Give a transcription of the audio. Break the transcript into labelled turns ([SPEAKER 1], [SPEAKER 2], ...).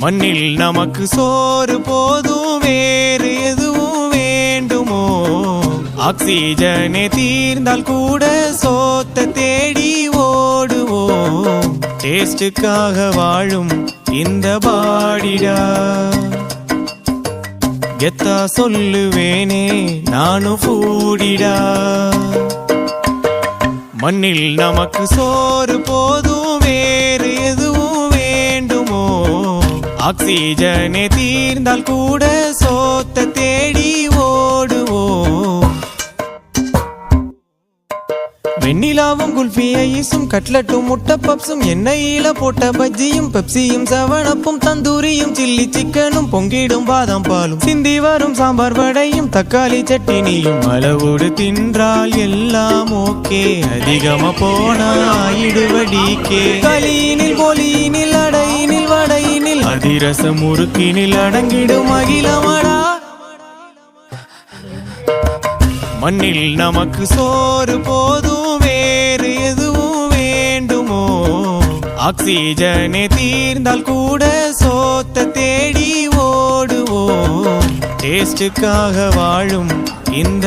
[SPEAKER 1] மண்ணில் நமக்கு சோறு போதும், வேறு எதுவும் வேண்டுமோ? ஆக்சிஜனே தீர்ந்தால் கூட சோத்த தேடி ஓடுவோம். டேஸ்டுக்காக வாழும் இந்த பாடிடா, கெத்தா சொல்லுவேனே நானும் ஃபூடிடா. மண்ணில் நமக்கு சோறு போதும், வேறு எதுவும் வேண்டுமோ? ஆக்சிஜனே தீர்ந்தால் கூட சோத்த தேடி ஓடுவோம். வெண்ணிலாவும் குல்ஃபி ஐஸும் கட்லட்டும் முட்டை பப்ஸும் எண்ணெயில போட்ட பஜ்ஜியும் பெப்சியும் செவனப்பும் தந்தூரியும் சில்லி சிக்கனும் பொங்கிடும் பாதாம் பாலும் சிந்தி வரும் சாம்பார் வடையும் தக்காளி சட்டினியும் அளவோடு தின்றால் எல்லாம் ஓகே. அதிகமா போனா ஆயிடுவடிக்கே. களியினில் போலியினில் அடையினில் வடையினில் அதிரச முறுக்கினில் அடங்கிடும் அகிலமடா. மண்ணில் நமக்கு சோறு போதும், வேறு எதுவும் வேண்டுமோ? ஆக்சிஜனே தீர்ந்தால் கூட சோத்த தேடி ஓடுவோம். டேஸ்டுக்காக வாழும் இந்த